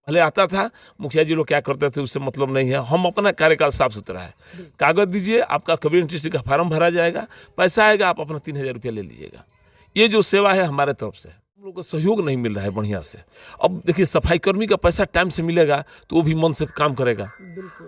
पहले आता था मुखिया जी लोग क्या करते थे उससे मतलब नहीं है, हम अपना कार्यकाल साफ सुथरा है। कागज दीजिए, आपका कम्युनिटी रजिस्ट्री का फार्म भरा जाएगा, पैसा आएगा, आप अपना 3000 रुपया ले लीजिएगा। ये जो सेवा है हमारे तरफ से, हम लोग को सहयोग नहीं मिल रहा है बढ़िया से। अब देखिए पाई कर्मी का पैसा टाइम से मिलेगा तो वो भी मन से काम करेगा।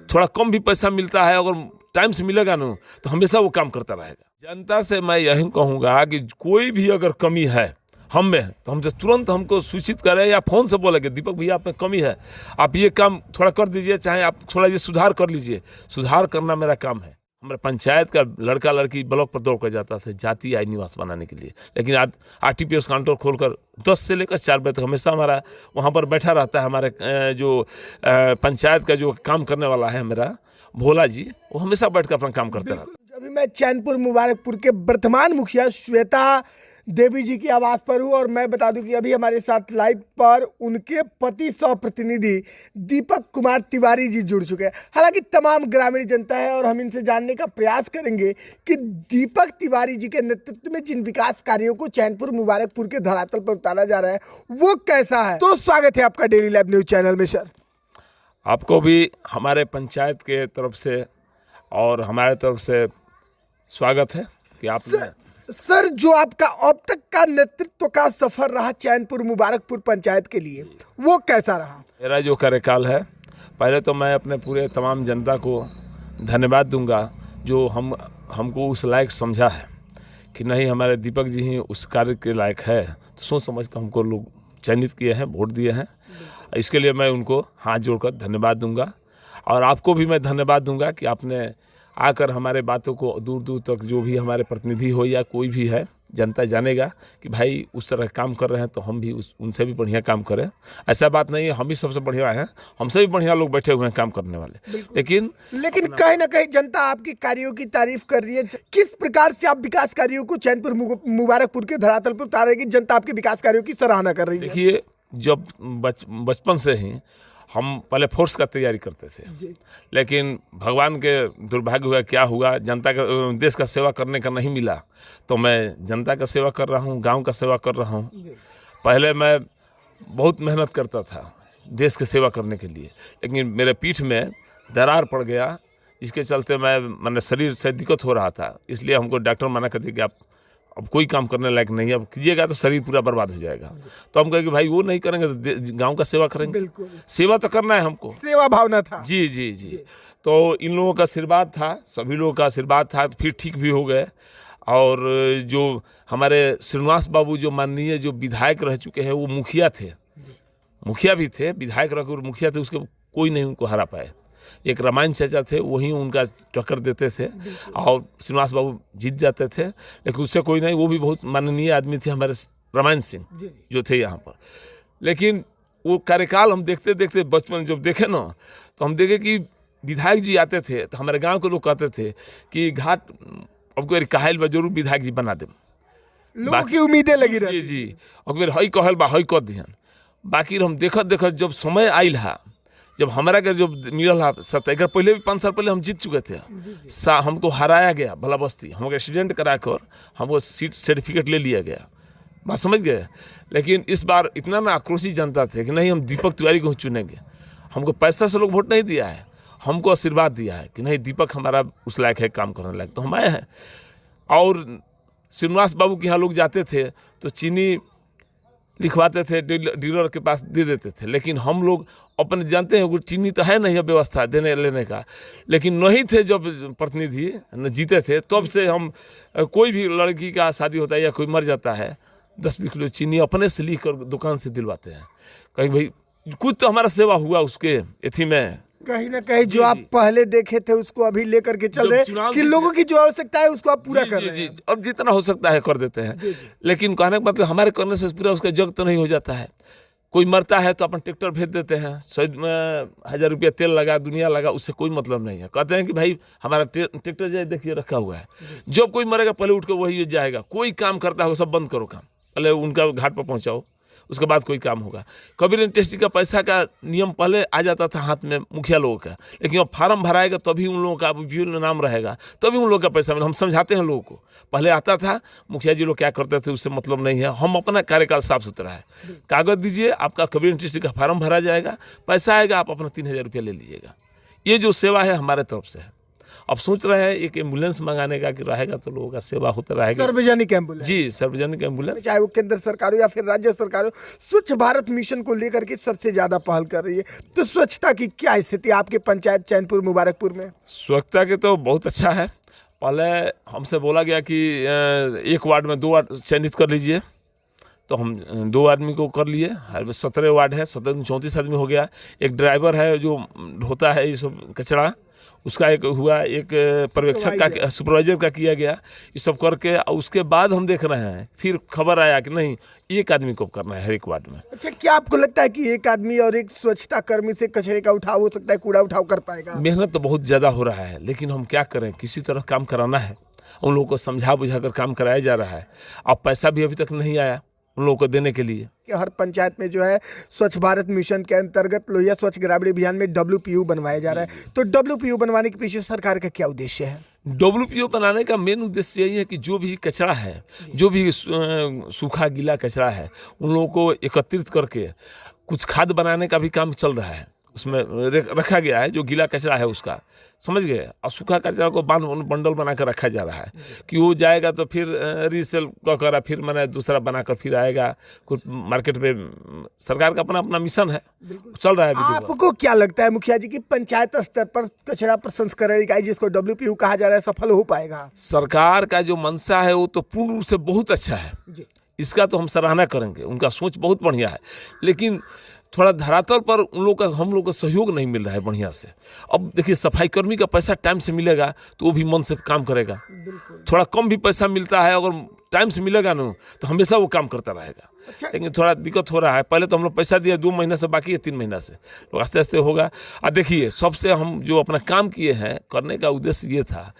थोड़ा कम भी पैसा मिलता है, अगर टाइम से मिलेगा ना तो हमेशा वो काम करता रहेगा। जनता से मैं यही कहूँगा कि कोई भी अगर कमी है हम में तो हमसे तुरंत हमको सूचित करें या फ़ोन से बोलेंगे दीपक भैया आप में कमी है, आप ये काम थोड़ा कर दीजिए, चाहे आप थोड़ा ये सुधार कर लीजिए। सुधार करना मेरा काम है। हमारे पंचायत का लड़का लड़की ब्लॉक पर दौड़ कर जाता था जाति आय निवास बनाने के लिए, लेकिन आज RTPS काउंटर खोलकर 10 से लेकर 4 बजे तक हमेशा हमारा वहाँ पर बैठा रहता है। हमारे जो पंचायत का जो काम करने वाला है मेरा भोला जी, वो हमेशा बैठ कर अपना काम करते रहता। अभी मैं चैनपुर मुबारकपुर के वर्तमान मुखिया श्वेता देवी जी की आवाज़ पर हूँ और मैं बता दूं कि अभी हमारे साथ लाइव पर उनके पति सह प्रतिनिधि दीपक कुमार तिवारी जी जुड़ चुके हैं। हालांकि तमाम ग्रामीण जनता है और हम इनसे जानने का प्रयास करेंगे कि दीपक तिवारी जी के नेतृत्व में जिन विकास कार्यों को चैनपुर मुबारकपुर के धरातल पर उतारा जा रहा है वो कैसा है। तो स्वागत है आपका डेली लाइव न्यूज चैनल में सर। आपको भी हमारे पंचायत के तरफ से और हमारे तरफ से स्वागत है कि आपने सर जो आपका अब तक का नेतृत्व का सफर रहा चैनपुर मुबारकपुर पंचायत के लिए वो कैसा रहा। मेरा जो कार्यकाल है, पहले तो मैं अपने पूरे तमाम जनता को धन्यवाद दूंगा जो हमको उस लायक समझा है कि नहीं हमारे दीपक जी ही उस कार्य के लायक है, तो सोच समझ कर हमको लोग चयनित किए हैं, वोट दिए हैं। इसके लिए मैं उनको हाथ जोड़कर धन्यवाद दूंगा और आपको भी मैं धन्यवाद दूंगा कि आपने आकर हमारे बातों को दूर दूर तक, जो भी हमारे प्रतिनिधि हो या कोई भी है, जनता जानेगा कि भाई उस तरह काम कर रहे हैं तो हम भी उनसे भी बढ़िया काम करें। ऐसा बात नहीं है हम ही सबसे बढ़िया हैं, हमसे भी बढ़िया लोग बैठे हुए हैं काम करने वाले। लेकिन कहीं ना कहीं जनता आपके कार्यों की तारीफ कर रही है। किस प्रकार से आप विकास कार्यों को चैनपुर मुबारकपुर के धरातल पर उतारेगी, जनता आपके विकास कार्यों की सराहना कर रही है। देखिए जब बचपन से ही हम पहले फोर्स का तैयारी करते थे, लेकिन भगवान के दुर्भाग्य हुआ, क्या हुआ, जनता का देश का सेवा करने का नहीं मिला, तो मैं जनता का सेवा कर रहा हूँ, गांव का सेवा कर रहा हूँ। पहले मैं बहुत मेहनत करता था देश की सेवा करने के लिए, लेकिन मेरे पीठ में दरार पड़ गया जिसके चलते मैंने शरीर से दिक्कत हो रहा था। इसलिए हमको डॉक्टर मना कर दिया कि आप अब कोई काम करने लायक नहीं है, अब कीजिएगा तो शरीर पूरा बर्बाद हो जाएगा। तो हम कहें कि भाई वो नहीं करेंगे तो गांव का सेवा करेंगे। सेवा तो करना है हमको, सेवा भावना था। जी जी जी। तो इन लोगों का आशीर्वाद था, सभी लोगों का आशीर्वाद था, फिर ठीक भी हो गए। और जो हमारे श्रीनिवास बाबू जो माननीय जो विधायक रह चुके हैं, वो मुखिया थे, मुखिया भी थे, विधायक रह कर मुखिया थे, उसके कोई नहीं उनको हरा पाए। एक रामायण चाचा थे, वहीं उनका टक्कर देते थे और श्रीनिवास बाबू जीत जाते थे, लेकिन उससे कोई नहीं, वो भी बहुत माननीय आदमी थे हमारे रामायण सिंह जो थे यहाँ पर। लेकिन वो कार्यकाल हम देखते देखते बचपन जब देखे ना, तो हम देखे कि विधायक जी आते थे तो हमारे गांव के लोग कहते थे कि घाट अब कोई कहल बा जरूर विधायक जी बना दे, लोगों की उम्मीदें लगी रही जी। और हई कहल बा हई कर दिहन। बाकी हम देखत देखत जब समय आयल है, जब हमारा के जो मिलल है सत्ता, पहले भी 5 साल पहले हम जीत चुके थे, हमको हराया गया भला बस्ती, हमको एक्सीडेंट कराकर हमको सीट सर्टिफिकेट ले लिया गया, बात समझ गए। लेकिन इस बार इतना ना आक्रोशित जनता थे कि नहीं हम दीपक तिवारी को चुनेंगे। हमको पैसा से लोग वोट नहीं दिया है, हमको आशीर्वाद दिया है कि नहीं दीपक हमारा उस लायक है, काम करने लायक, तो हम आए हैं। और श्रीनिवास बाबू के यहाँ लोग जाते थे तो चीनी लिखवाते थे, डीलर के पास दे देते थे, लेकिन हम लोग अपने जानते हैं चीनी तो है नहीं व्यवस्था देने लेने का, लेकिन नहीं थे जब प्रतिनिधि जीते थे तब से हम कोई भी लड़की का शादी होता है या कोई मर जाता है 10-20 किलो चीनी अपने से लिख कर दुकान से दिलवाते हैं। कहीं भाई कुछ तो हमारा सेवा हुआ उसके एथी में, कहीं ना कहीं जो आप पहले देखे थे उसको अभी लेकर के चल रहे कि लोगों की जो आवश्यकता है उसको आप पूरा कर रहे हैं। अब जितना हो सकता है कर देते हैं, लेकिन कहने का मतलब हमारे करने से पूरा उसका जग तो नहीं हो जाता है। कोई मरता है तो अपन ट्रैक्टर भेज देते हैं, 100,000 रुपया तेल लगा, दुनिया लगा, उससे कोई मतलब नहीं है। कहते हैं कि भाई हमारा ट्रैक्टर जो देखिए रखा हुआ है, जब कोई मरेगा पहले उठ कर वही जाएगा, कोई काम करता होगा सब बंद करो काम, पहले उनका घाट पर पहुँचाओ, उसके बाद कोई काम होगा। कबीर इंडस्ट्री का पैसा का नियम पहले आ जाता था हाथ में मुखिया लोगों का, लेकिन अब फार्म भराएगा तभी उन लोगों का विभिन्न नाम रहेगा, तभी उन लोगों का पैसा मिले। हम समझाते हैं लोगों को, पहले आता था मुखिया जी लोग क्या करते थे उससे मतलब नहीं है, हम अपना कार्यकाल साफ सुथरा है, कागज दीजिए, आपका कबीर इंडस्ट्री का फार्म भरा जाएगा, पैसा आएगा, आप अपना 3,000 रुपया ले लीजिएगा। ये जो सेवा है हमारे तरफ से है। अब सोच रहे हैं एक एम्बुलेंस मंगाने का कि रहेगा तो लोगों का सेवा होता रहेगा। सार्वजनिक एम्बुलेंस, जी सार्वजनिक एम्बुलेंस, चाहे वो केंद्र सरकार हो या फिर राज्य सरकार हो, स्वच्छ भारत मिशन को लेकर के सबसे ज्यादा पहल कर रही है। तो स्वच्छता की क्या स्थिति आपके पंचायत चैनपुर मुबारकपुर में? स्वच्छता के तो बहुत अच्छा है। पहले हमसे बोला गया कि एक वार्ड में 2 वार्ड चयनित कर लीजिए, तो हम 2 आदमी को कर लिए। 17 वार्ड है, 34 आदमी हो गया। एक ड्राइवर है जो ढोता है ये सब कचरा, उसका एक हुआ, एक पर्यवेक्षक का सुपरवाइजर का किया गया। ये सब करके उसके बाद हम देख रहे हैं, फिर खबर आया कि नहीं एक आदमी को करना है हर एक वार्ड में। अच्छा, क्या आपको लगता है कि एक आदमी और एक स्वच्छता कर्मी से कचरे का उठाव हो सकता है, कूड़ा उठाव कर पाएगा? मेहनत तो बहुत ज़्यादा हो रहा है, लेकिन हम क्या करें, किसी तरह काम कराना है। उन लोगों को समझा बुझा कर काम कराया जा रहा है। अब पैसा भी अभी तक नहीं आया उन लोगों को देने के लिए। कि हर पंचायत में जो है स्वच्छ भारत मिशन के अंतर्गत लोहिया स्वच्छ ग्रामीण अभियान में WPU बनवाया जा रहा है। तो WPU बनवाने के पीछे सरकार का क्या उद्देश्य है? WPU बनाने का मेन उद्देश्य यही है कि जो भी कचरा है, जो भी सूखा गीला कचरा है, उन लोगों को एकत्रित करके कुछ खाद बनाने का भी काम चल रहा है। उसमें रखा गया है जो गीला कचरा है उसका, समझ गए, और सूखा कचरा को बंडल बना कर रखा जा रहा है कि वो जाएगा तो फिर रीसेल कर फिर मैंने दूसरा बनाकर फिर आएगा कुछ मार्केट में। सरकार का अपना अपना मिशन है, चल रहा है। आपको क्या लगता है मुखिया जी की पंचायत स्तर पर कचरा प्रसंस्करण इकाई जिसको WPU कहा जा रहा है सफल हो पाएगा? सरकार का जो मंशा है वो तो पूर्ण रूप से बहुत अच्छा है, इसका तो हम सराहना करेंगे, उनका सोच बहुत बढ़िया है। लेकिन थोड़ा धरातल पर उन लोग का हम लोग का सहयोग नहीं मिल रहा है बढ़िया से। अब देखिए सफाई कर्मी का पैसा टाइम से मिलेगा तो वो भी मन से काम करेगा। थोड़ा कम भी पैसा मिलता है, अगर टाइम से मिलेगा ना तो हमेशा वो काम करता रहेगा। लेकिन थोड़ा दिक्कत हो रहा है। पहले तो हम लोग पैसा दिया 2 महीना से, बाकी है 3 महीना से, तो आस्ते आस्ते होगा। और देखिए सबसे हम जो अपना काम किए हैं, करने का उद्देश्य ये था,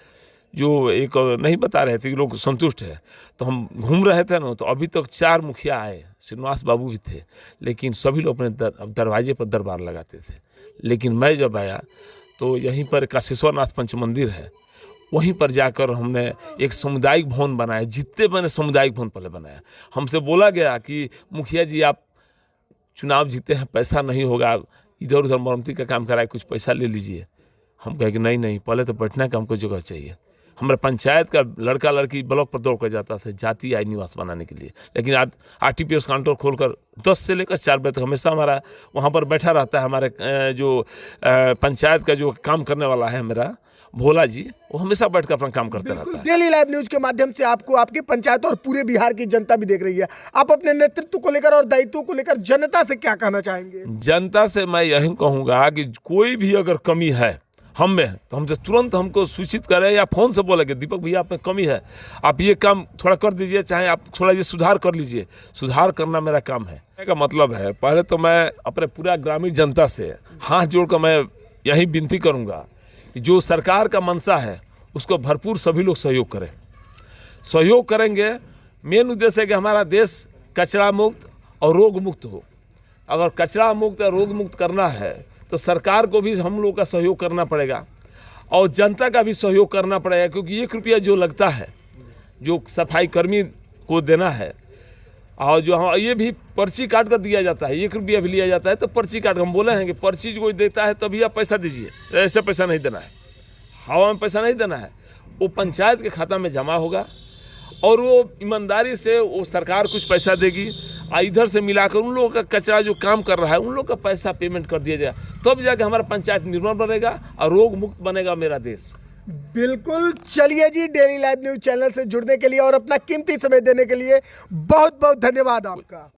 जो एक नहीं बता रहे थे कि लोग संतुष्ट है, तो हम घूम रहे थे ना, तो अभी तक 4 मुखिया आए, श्रीनिवास बाबू भी थे, लेकिन सभी लोग अपने दरवाजे पर दरबार लगाते थे। लेकिन मैं जब आया तो यहीं पर काशेश्वरनाथ पंच मंदिर है, वहीं पर जाकर हमने एक सामुदायिक भवन बनाया। जितने मैंने सामुदायिक भवन पहले बनाया, हमसे बोला गया कि मुखिया जी आप चुनाव जीते हैं, पैसा नहीं होगा, इधर उधर मरम्मती का काम कराए, कुछ पैसा ले लीजिए। हम कहे कि नहीं, पहले तो बैठने का हमको जगह चाहिए। हमारे पंचायत का लड़का लड़की ब्लॉक पर दौड़ कर जाता था जाति आय निवास बनाने के लिए, लेकिन आज RTPS काउंटर खोलकर 10 से लेकर 4 बजे तक हमेशा हमारा वहाँ पर बैठा रहता है। हमारे जो पंचायत का जो काम करने वाला है मेरा भोला जी, वो हमेशा बैठ कर अपना काम करते रहता है। डेली लाइव न्यूज के माध्यम से आपको आपकी पंचायत और पूरे बिहार की जनता भी देख रही है, आप अपने नेतृत्व को लेकर और दायित्व को लेकर जनता से क्या कहना चाहेंगे? जनता से मैं यही कहूँगा कि कोई भी अगर कमी है हम में, तो हमसे तुरंत हमको सूचित करें या फ़ोन से बोलेंगे दीपक भैया आप में कमी है, आप ये काम थोड़ा कर दीजिए, चाहे आप थोड़ा ये सुधार कर लीजिए। सुधार करना मेरा काम है। का मतलब है, पहले तो मैं अपने पूरा ग्रामीण जनता से हाथ जोड़कर मैं यही विनती करूँगा कि जो सरकार का मंशा है उसको भरपूर सभी लोग सहयोग करें। सहयोग करेंगे, मेन उद्देश्य है कि हमारा देश कचरा मुक्त और रोग मुक्त हो। अगर कचरा मुक्त और रोग मुक्त करना है तो सरकार को भी हम लोग का सहयोग करना पड़ेगा और जनता का भी सहयोग करना पड़ेगा, क्योंकि 1 रुपया जो लगता है, जो सफाई कर्मी को देना है, और जो हम ये भी पर्ची काट कर दिया जाता है, 1 रुपया भी लिया जाता है, तो पर्ची काट, हम बोले हैं कि पर्ची जो कोई देता है तभी आप पैसा दीजिए, ऐसे पैसा नहीं देना है, हवा में पैसा नहीं देना है। वो पंचायत के खाता में जमा होगा और वो ईमानदारी से वो सरकार कुछ पैसा देगी, और इधर से मिलाकर उन लोगों का कचरा जो काम कर रहा है उन लोगों का पैसा पेमेंट कर दिया जाए, तब जाके हमारा पंचायत निर्मल बनेगा और रोग मुक्त बनेगा मेरा देश। बिल्कुल। चलिए जी, डेली लाइव न्यूज चैनल से जुड़ने के लिए और अपना कीमती समय देने के लिए बहुत बहुत धन्यवाद आपका।